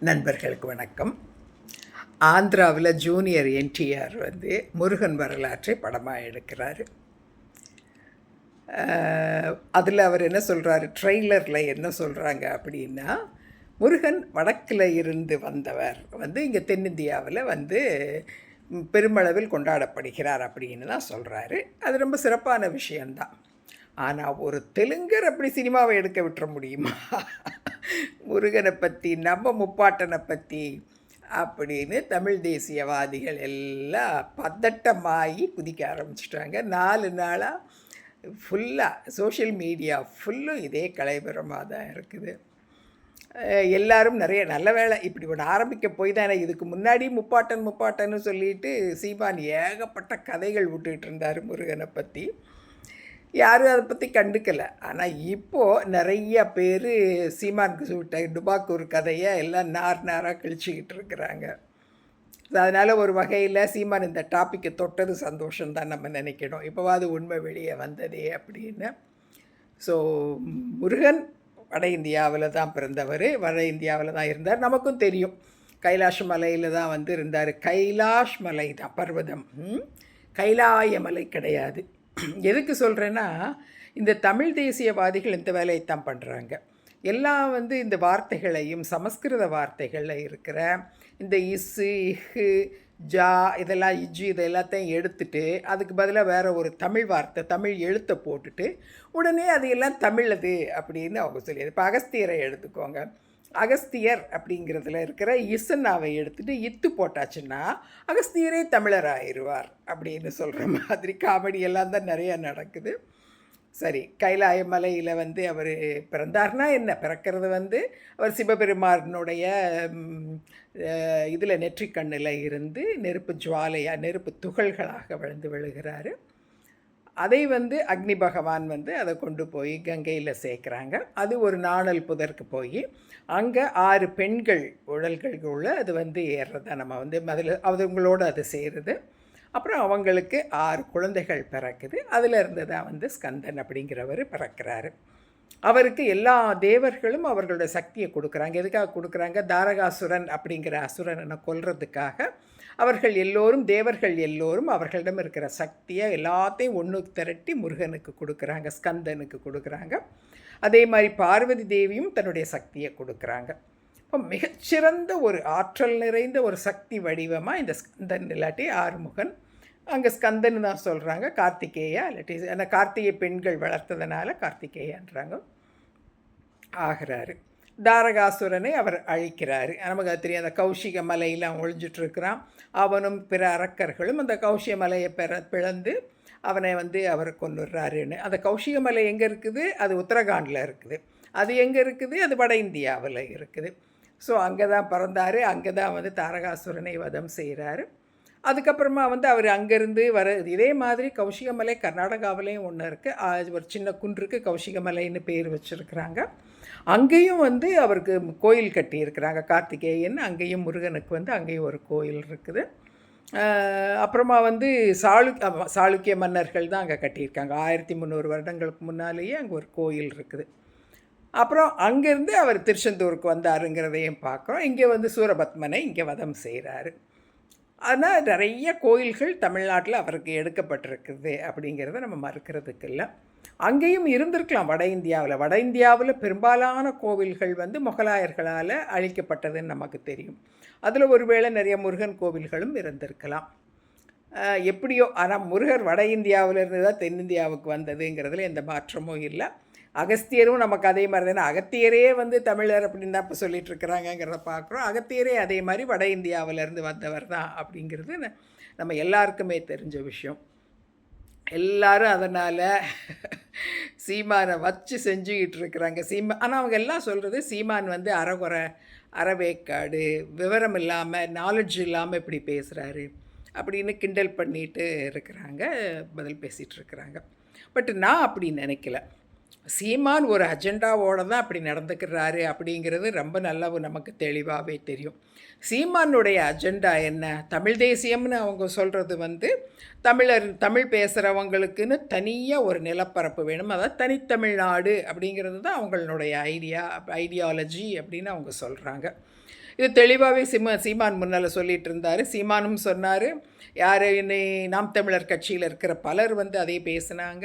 நண்பர்களுக்கு வணக்கம். ஆந்திராவில் ஜூனியர் என்டிஆர் முருகன் வரலாற்றை படமாக எடுக்கிறாரு. அதில் அவர் என்ன சொல்கிறாரு, ட்ரெய்லரில் என்ன சொல்கிறாங்க அப்படின்னா, முருகன் வடக்கில் இருந்து வந்தவர் இங்கே தென்னிந்தியாவில் பெருமளவில் கொண்டாடப்படுகிறார் அப்படின்னு தான் சொல்கிறாரு. அது ரொம்ப சிறப்பான விஷயந்தான். ஆனால் ஒரு தெலுங்கர் அப்படி சினிமாவை எடுக்க விட்டுற முடியுமா? முருகனை பற்றி, நம்ம முப்பாட்டனை பற்றி அப்படின்னு தமிழ் தேசியவாதிகள் எல்லாம் பதட்டமாகி குதிக்க ஆரம்பிச்சிட்டாங்க. 4 நாளாக ஃபுல்லாக சோஷியல் மீடியா ஃபுல்லும் இதே கலைபுரமாக தான் இருக்குது. எல்லாரும் நிறைய நல்ல வேலை இப்படி ஒன்று ஆரம்பிக்க போய் தானே. இதுக்கு முன்னாடி முப்பாட்டன்னு சொல்லிட்டு சீமான் ஏகப்பட்ட கதைகள் விட்டுக்கிட்டு இருந்தார் முருகனை பற்றி. யாரும் அதை பற்றி கண்டுக்கலை. ஆனால் இப்போது நிறைய பேர் சீமானுக்கு சுட்ட டுபாக்கூர் கதையை எல்லாம் நாராக கழிச்சிக்கிட்டு இருக்கிறாங்க. அதனால் ஒரு வகையில் சீமான் இந்த டாப்பிக்கை தொட்டது சந்தோஷம்தான் நம்ம நினைக்கணும். இப்போவாது உண்மை வெளியே வந்ததே அப்படின்னு. ஸோ முருகன் வட இந்தியாவில் தான் பிறந்தவர், வட இந்தியாவில் தான் இருந்தார். நமக்கும் தெரியும், கைலாஷ் மலையில் தான் இருந்தார். கைலாஷ் மலை தான் பர்வதம், கைலாய மலை கிடையாது. எதுக்கு சொல்கிறேன்னா, இந்த தமிழ் தேசியவாதிகள் இந்த வேலையைத்தான் பண்ணுறாங்க. எல்லாம் இந்த வார்த்தைகளையும் சமஸ்கிருத வார்த்தைகளில் இருக்கிற இந்த இஸ்ஸு, இஹு, ஜா, இதெல்லாம் இஜ்ஜு, இது எல்லாத்தையும் எடுத்துட்டு அதுக்கு பதிலாக வேறு ஒரு தமிழ் வார்த்தை, தமிழ் எழுத்தை போட்டுட்டு உடனே அது எல்லாம் தமிழது அப்படின்னு அவங்க சொல்லியது. இப்போ அகஸ்தியரை எடுத்துக்கோங்க. அகஸ்தியர் அப்படிங்கிறதுல இருக்கிற இசன்னாவை எடுத்துகிட்டு இத்து போட்டாச்சுன்னா அகஸ்தியரே தமிழர் ஆயிடுவார் அப்படின்னு சொல்கிற மாதிரி காமெடியெல்லாம் தான் நிறையா நடக்குது. சரி, கைலாய மலையில் அவர் பிறந்தார்னா என்ன, பிறக்கிறது அவர் சிவபெருமானுடைய இதில் நெற்றிக்கண்ணில் இருந்து நெருப்பு ஜுவாலையாக, நெருப்பு துகள்களாக விழுகிறாரு. அதை அக்னி பகவான் அதை கொண்டு போய் கங்கையில் சேர்க்குறாங்க. அது ஒரு நாணல் புதற்கு போய் அங்கே 6 பெண்கள் உடல்களுக்குள்ள அது ஏறுறதா நம்ம அதில் அவங்களோடு அது சேருது. அப்புறம் அவங்களுக்கு 6 குழந்தைகள் பிறக்குது. அதில் இருந்து தான் ஸ்கந்தன் அப்படிங்கிறவர் பிறக்கிறாரு. அவருக்கு எல்லா தேவர்களும் அவர்களோட சக்தியை கொடுக்குறாங்க. எதுக்காக கொடுக்குறாங்க? தாரகாசுரன் அப்படிங்கிற அசுரனை கொல்றதுக்காக அவர்கள் எல்லோரும், தேவர்கள் எல்லோரும் அவர்களிடம் இருக்கிற சக்தியை எல்லாத்தையும் ஒன்று திரட்டி முருகனுக்கு கொடுக்குறாங்க, ஸ்கந்தனுக்கு கொடுக்குறாங்க. அதே மாதிரி பார்வதி தேவியும் தன்னுடைய சக்தியை கொடுக்குறாங்க. இப்போ மிகச்சிறந்த ஒரு ஆற்றல் நிறைந்த ஒரு சக்தி வடிவமாக இந்த ஸ்கந்தன் இல்லாட்டி ஆறுமுகன், அங்கே ஸ்கந்தன் தான் சொல்கிறாங்க, கார்த்திகேயா இல்லாட்டி அந்த கார்த்திகை பெண்கள் வளர்த்ததுனால கார்த்திகேயான்றாங்க, ஆகிறாரு. தாரகாசுரனை அவர் அழிக்கிறார். நமக்கு அது தெரியும், அந்த கௌஷிக மலையில் அவன் ஒழிஞ்சிட்ருக்கிறான். அவனும் பிற அரக்கர்களும் அந்த கௌஷிக மலையை பிளந்து அவனை அவர் கொண்டுடுறாருன்னு. அந்த கௌஷிக மலை எங்கே இருக்குது? அது உத்தரகாண்டில் இருக்குது. அது எங்கே இருக்குது? அது வட இந்தியாவில் இருக்குது. ஸோ அங்கே தான் பிறந்தார். அங்கே தான் தாரகாசுரனை வதம் செய்கிறாரு. அதுக்கப்புறமா அவர் அங்கேருந்து இதே மாதிரி கௌஷிகமலை கர்நாடகாவிலையும் ஒன்று இருக்குது. ஒரு சின்ன குன்றுக்கு கௌஷிகமலைன்னு பேர் வச்சுருக்குறாங்க. அங்கேயும் அவருக்கு கோயில் கட்டியிருக்கிறாங்க, கார்த்திகேயன். அங்கேயும் முருகனுக்கு அங்கேயும் ஒரு கோயில் இருக்குது. அப்புறமா சாளுக்கிய மன்னர்கள் தான் அங்கே கட்டியிருக்காங்க. 1300 வருடங்களுக்கு முன்னாலேயே அங்கே ஒரு கோயில் இருக்குது. அப்புறம் அங்கேருந்து அவர் திருச்செந்தூருக்கு வந்தாருங்கிறதையும் பார்க்குறோம். இங்கே சூரபத்மனை இங்கே வதம் செய்கிறாரு. ஆனால் நிறைய கோயில்கள் தமிழ்நாட்டில் அவருக்கு எடுக்கப்பட்டிருக்குது அப்படிங்கிறத நம்ம மறுக்கிறதுக்கு இல்லை. அங்கேயும் இருந்திருக்கலாம் வட இந்தியாவில். வட இந்தியாவில் பெரும்பாலான கோவில்கள் முகலாயர்களால் அழிக்கப்பட்டதுன்னு நமக்கு தெரியும். அதில் ஒருவேளை நிறைய முருகன் கோவில்களும் இருந்திருக்கலாம். எப்படியோ, ஆனால் முருகர் வட இந்தியாவிலிருந்து தான் தென்னிந்தியாவுக்கு வந்ததுங்கிறதுல எந்த மாற்றமும் இல்லை. அகஸ்தியரும் நமக்கு அதே மாதிரி தானே. அகத்தியரே தமிழர் அப்படின்னு தான் இப்போ சொல்லிகிட்டு இருக்கிறாங்கங்கிறத பார்க்குறோம். அகத்தியரே அதே மாதிரி வட இந்தியாவிலேருந்து வந்தவர் தான் அப்படிங்கிறது நம்ம எல்லாருக்குமே தெரிஞ்ச விஷயம். எல்லாரும் அதனால் சீமானை வச்சு செஞ்சுக்கிட்டு இருக்கிறாங்க. ஆனால் அவங்க எல்லாம் சொல்கிறது சீமான் அறகுறை, அறவேக்காடு, விவரம் இல்லாமல், நாலேஜ் இல்லாமல் இப்படி பேசுகிறாரு அப்படின்னு கிண்டல் பண்ணிட்டு இருக்கிறாங்க, பதில் பேசிகிட்டு இருக்கிறாங்க. பட் நான் அப்படி நினைக்கல. சீமான் ஒரு அஜெண்டாவோடு தான் அப்படி நடந்துக்கிறாரு அப்படிங்கிறது ரொம்ப நல்லா நமக்கு தெளிவாகவே தெரியும். சீமானுடைய அஜெண்டா என்ன? தமிழ் தேசியம்னு அவங்க சொல்கிறது தமிழ் பேசுகிறவங்களுக்குன்னு தனியாக ஒரு நிலப்பரப்பு வேணும், அதாவது தனித்தமிழ்நாடு அப்படிங்கிறது தான் அவங்களுடைய ஐடியாலஜி அப்படின்னு அவங்க சொல்கிறாங்க. இது தெளிவாகவே சீமான் முன்னால் சொல்லிகிட்டு இருந்தார். சீமானும் சொன்னார். யார் இன்னை நாம் தமிழர் கட்சியில் இருக்கிற பலர் வந்து அதே பேசினாங்க.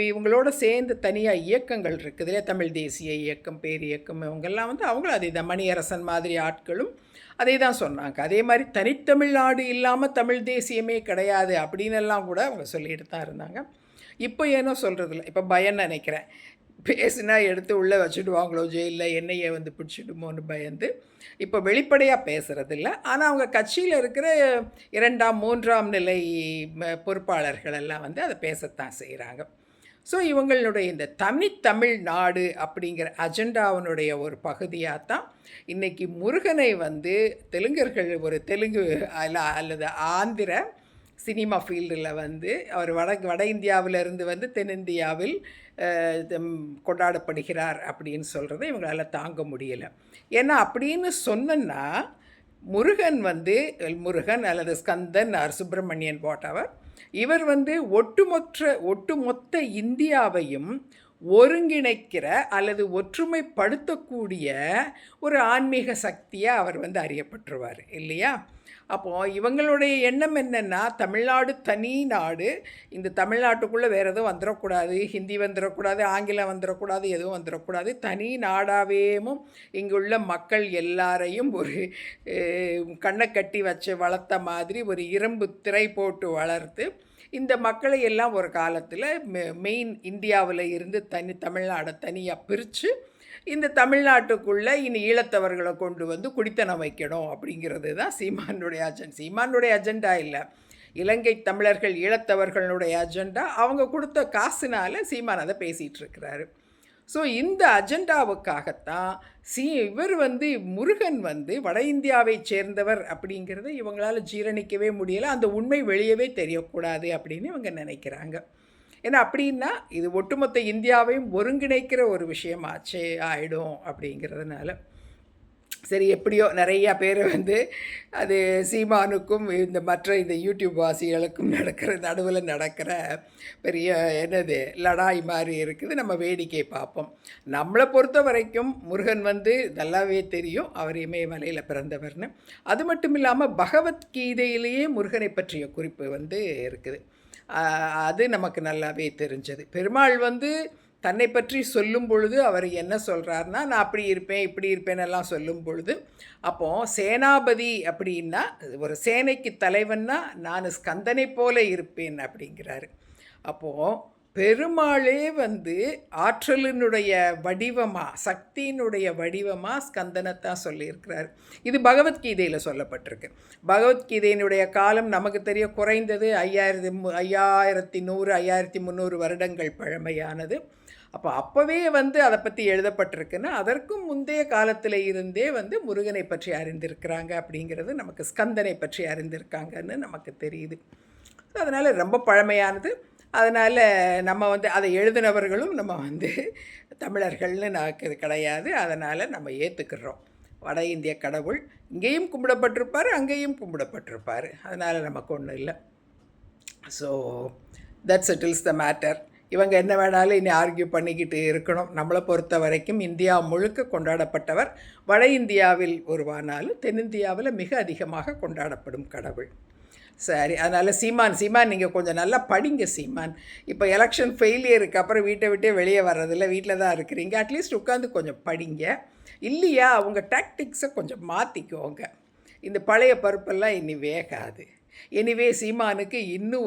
இவங்களோட சேர்ந்து தனியாக இயக்கங்கள் இருக்குது இல்லையா, தமிழ் தேசிய இயக்கம், பேர் இயக்கம், இவங்கெல்லாம் வந்து அவங்களும் அதே தான், மணியரசன் மாதிரி ஆட்களும் அதே தான் சொன்னாங்க. அதே மாதிரி தனித்தமிழ்நாடு இல்லாமல் தமிழ் தேசியமே கிடையாது அப்படின்னெல்லாம் கூட அவங்க சொல்லிட்டு தான் இருந்தாங்க. இப்போ ஏனோ சொல்கிறதில்ல, இப்போ பயன்னு நினைக்கிறேன். பேசுனா எடுத்து உள்ளே வச்சுடுவாங்களோ ஜெயிலில், என்னையே வந்து பிடிச்சிடுமோன்னு பயந்து இப்போ வெளிப்படையாக பேசுகிறதில்ல. ஆனால் அவங்க கட்சியில் இருக்கிற 2ஆம் 3ஆம் நிலை பொறுப்பாளர்கள் எல்லாம் வந்து அதை பேசத்தான் செய்கிறாங்க. ஸோ இவங்களுடைய இந்த தனித்தமிழ் நாடு அப்படிங்கிற அஜெண்டாவினுடைய ஒரு பகுதியாக தான் இன்றைக்கி முருகனை வந்து தெலுங்கர்கள் ஒரு தெலுங்கு அல்லது ஆந்திர சினிமா ஃபீல்டில் வந்து அவர் வட இந்தியாவிலிருந்து வந்து தென்னிந்தியாவில் கொண்டாடப்படுகிறார் அப்படின்னு சொல்கிறத இவங்களால் தாங்க முடியலை. ஏன்னா அப்படின்னு சொன்னா முருகன் வந்து முருகன் அல்லது ஸ்கந்தன் ஆர் சுப்பிரமணியன் வாட்டவர், இவர் வந்து ஒட்டுமொத்த இந்தியாவையும் ஒருங்கிணைக்கிற அல்லது ஒற்றுமைப்படுத்தக்கூடிய ஒரு ஆன்மீக சக்தியாக அவர் வந்து அறியப்பட்டுருவார் இல்லையா. அப்போது இவங்களுடைய எண்ணம் என்னென்னா, தமிழ்நாடு தனி நாடு, இந்த தமிழ்நாட்டுக்குள்ளே வேறு எதுவும் வந்துடக்கூடாது, ஹிந்தி வந்துடக்கூடாது, ஆங்கிலம் வந்துடக்கூடாது, எதுவும் வந்துடக்கூடாது, தனி நாடாவேமும் இங்குள்ள மக்கள் எல்லாரையும் ஒரு கண்ணை கட்டி வச்சு வளர்த்த மாதிரி ஒரு இரும்பு திரை போட்டு வளர்த்து இந்த மக்களை எல்லாம் ஒரு காலத்தில் மெயின் இந்தியாவில் இருந்து தமிழ்நாடை தனியாக பிரித்து இந்த தமிழ்நாட்டுக்குள்ளே இனி ஈழத்தவர்களை கொண்டு வந்து குடித்தனம் வைக்கணும் அப்படிங்கிறது தான் சீமானுடைய அஜெண்டா இல்லை, இலங்கை தமிழர்கள் ஈழத்தவர்களுடைய அஜெண்டா. அவங்க கொடுத்த காசுனால சீமான் அதை பேசிகிட்டு இருக்கிறாரு. ஸோ இந்த அஜெண்டாவுக்காகத்தான் இவர் வந்து முருகன் வந்து வட இந்தியாவை சேர்ந்தவர் அப்படிங்கிறத இவங்களால் ஜீரணிக்கவே முடியலை. அந்த உண்மை வெளியவே தெரியக்கூடாது அப்படின்னு இவங்க நினைக்கிறாங்க. ஏன்னா அப்படின்னா இது ஒட்டுமொத்த இந்தியாவையும் ஒருங்கிணைக்கிற ஒரு விஷயமாச்சே ஆகிடும் அப்படிங்கிறதுனால. சரி, எப்படியோ நிறையா பேர் வந்து அது சீமானுக்கும் இந்த யூடியூப் வாசிகளுக்கும் நடுவில் நடக்கிற பெரிய லடாய் மாதிரி இருக்குது. நம்ம வேடிக்கை பார்ப்போம். நம்மளை பொறுத்த வரைக்கும் முருகன் வந்து நல்லாவே தெரியும், அவர் இமயமலையில் பிறந்தவர்னு. அது மட்டும் இல்லாமல் பகவத்கீதையிலேயே முருகனை பற்றிய குறிப்பு வந்து இருக்குது. அது நமக்கு நல்லாவே தெரிஞ்சது. பெருமாள் வந்து தன்னை பற்றி சொல்லும் பொழுது அவர் என்ன சொல்கிறாருன்னா, நான் அப்படி இருப்பேன் இப்படி இருப்பேனெல்லாம் சொல்லும் பொழுது, அப்போது சேனாபதி அப்படின்னா ஒரு சேனைக்கு தலைவன்னா நான் ஸ்கந்தனை போல இருப்பேன் அப்படிங்கிறாரு. அப்போது பெருமாளே வந்து ஆற்றலினுடைய வடிவமாக, சக்தியினுடைய வடிவமாக ஸ்கந்தனைத்தான் சொல்லியிருக்கிறார். இது பகவத்கீதையில் சொல்லப்பட்டிருக்கு. பகவத்கீதையினுடைய காலம் நமக்கு தெரிய குறைந்தது 5100 5300 வருடங்கள் பழமையானது. அப்போவே வந்து அதை பற்றி எழுதப்பட்டிருக்குன்னா அதற்கும் முந்தைய காலத்தில் இருந்தே வந்து முருகனை பற்றி அறிந்திருக்கிறாங்க அப்படிங்கிறது நமக்கு, ஸ்கந்தனை பற்றி அறிந்திருக்காங்கன்னு நமக்கு தெரியுது. அதனால் ரொம்ப பழமையானது. அதனால் நம்ம வந்து அதை எழுதினவர்களும் நம்ம வந்து தமிழர்கள்னு நமக்கு இது கிடையாது. அதனால் நம்ம ஏற்றுக்கிறோம். வட இந்திய கடவுள் இங்கேயும் கும்பிடப்பட்டிருப்பார், அங்கேயும் கும்பிடப்பட்டிருப்பார். அதனால் நமக்கு ஒன்றும் இல்லை. So that settles the matter. இவங்க என்ன வேணாலும் இனி ஆர்கியூ பண்ணிக்கிட்டு இருக்கணும். நம்மளை பொறுத்த வரைக்கும் இந்தியா முழுக்க கொண்டாடப்பட்டவர் வட இந்தியாவில் உருவானாலும் தென்னிந்தியாவில் மிக அதிகமாக கொண்டாடப்படும் கடவுள். சரி, அதனால் சீமான் நீங்கள் கொஞ்சம் நல்லா படிங்க சீமான். இப்போ எலெக்ஷன் ஃபெயிலியருக்கு அப்புறம் வீட்டை விட்டே வெளியே வர்றதில்ல, வீட்டில் தான் இருக்கிறீங்க. அட்லீஸ்ட் உட்காந்து கொஞ்சம் படிங்க. இல்லையா அவங்க டாக்டிக்ஸை கொஞ்சம் மாற்றிக்கோங்க. இந்த பழைய பருப்பெல்லாம் இனி வேகாது. எனிவே சீமானுக்கு இன்னும்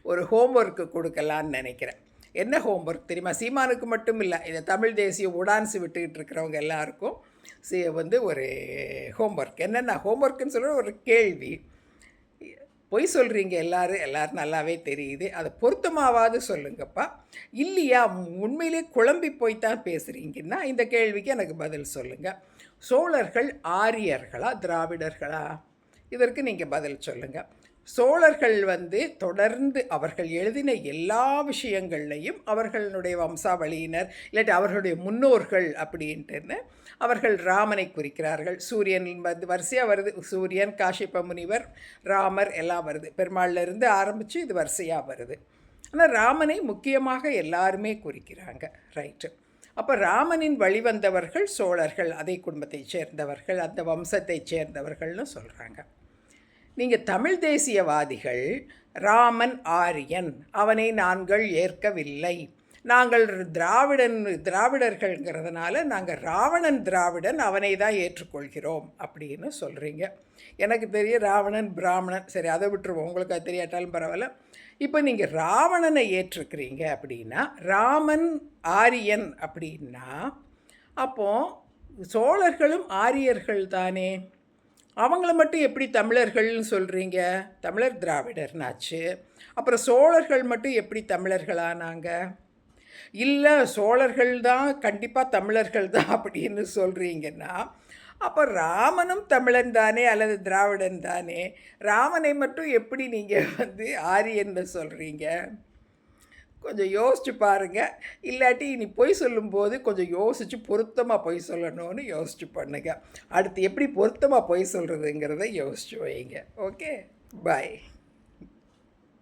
ஒரு ஹோம்ஒர்க்கு கொடுக்கலான்னு நினைக்கிறேன். என்ன ஹோம்ஒர்க் தெரியுமா? சீமானுக்கு மட்டும் இல்லை, இதை தமிழ் தேசிய உடான்ஸு விட்டுக்கிட்டு இருக்கிறவங்க எல்லாருக்கும் வந்து ஒரு ஹோம்ஒர்க். என்னென்னா ஹோம்ஒர்க்குன்னு சொல்கிற ஒரு கேள்வி. பொய் சொல்கிறீங்க எல்லோரும் நல்லாவே தெரியுது, அதை பொருத்தமாவது சொல்லுங்கப்பா. இல்லையா உண்மையிலே குழம்பி போய்த்தான் பேசுகிறீங்கன்னா இந்த கேள்விக்கு எனக்கு பதில் சொல்லுங்கள். சோழர்கள் ஆரியர்களா திராவிடர்களா? இதற்கு நீங்கள் பதில் சொல்லுங்கள். சோழர்கள் வந்து தொடர்ந்து அவர்கள் எழுதின எல்லா விஷயங்கள்லையும் அவர்களுடைய வம்சாவளியினர் இல்லாட்டி அவர்களுடைய முன்னோர்கள் அப்படின்ட்டுன்னு அவர்கள் ராமனை குறிக்கிறார்கள். சூரியன் வரிசையாக வருது. சூரியன், காசிப்ப முனிவர், ராமர் எல்லாம் வருது. பெருமாள்லேருந்து ஆரம்பித்து இது வரிசையாக வருது. ஆனால் ராமனை முக்கியமாக எல்லாருமே குறிக்கிறாங்க. ரைட்டு. அப்போ ராமனின் வழிவந்தவர்கள் சோழர்கள், அதே குடும்பத்தைச் சேர்ந்தவர்கள், அந்த வம்சத்தைச் சேர்ந்தவர்கள்னு சொல்கிறாங்க. நீங்கள் தமிழ் தேசியவாதிகள் ராமன் ஆரியன், அவனை நாங்கள் ஏற்கவில்லை, நாங்கள் திராவிடர்கள்ங்கிறதுனால நாங்கள் ராவணன் திராவிடன், அவனை தான் ஏற்றுக்கொள்கிறோம் அப்படின்னு சொல்கிறீங்க. எனக்கு தெரியும் ராவணன் பிராமணன், சரி அதை விட்டுருவோம், உங்களுக்கு அது தெரியாட்டாலும் பரவாயில்ல. இப்போ நீங்கள் ராவணனை ஏற்றுக்கிறீங்க அப்படின்னா, ராமன் ஆரியன் அப்படின்னா, அப்போது சோழர்களும் ஆரியர்கள் தானே, அவங்கள மட்டும் எப்படி தமிழர்கள்னு சொல்கிறீங்க? தமிழர் திராவிடர்னாச்சு, அப்புறம் சோழர்கள் மட்டும் எப்படி தமிழர்களானாங்க? இல்லை சோழர்கள் தான் கண்டிப்பாக தமிழர்கள் தான் அப்படின்னு சொல்கிறீங்கன்னா, அப்போ ராமனும் தமிழன் தானே அல்லது திராவிடன் தானே, ராமனை மட்டும் எப்படி நீங்கள் ஆரியன்னு சொல்கிறீங்க? கொஞ்சம் யோசிச்சு பாருங்கள். இல்லாட்டி இனி பொய் சொல்லும்போது கொஞ்சம் யோசித்து பொருத்தமாக பொய் சொல்லணும்னு யோசிச்சு பண்ணுங்கள். அடுத்து எப்படி பொருத்தமாக பொய் சொல்கிறதுங்கிறத யோசிச்சு வைங்க. ஓகே, பாய்.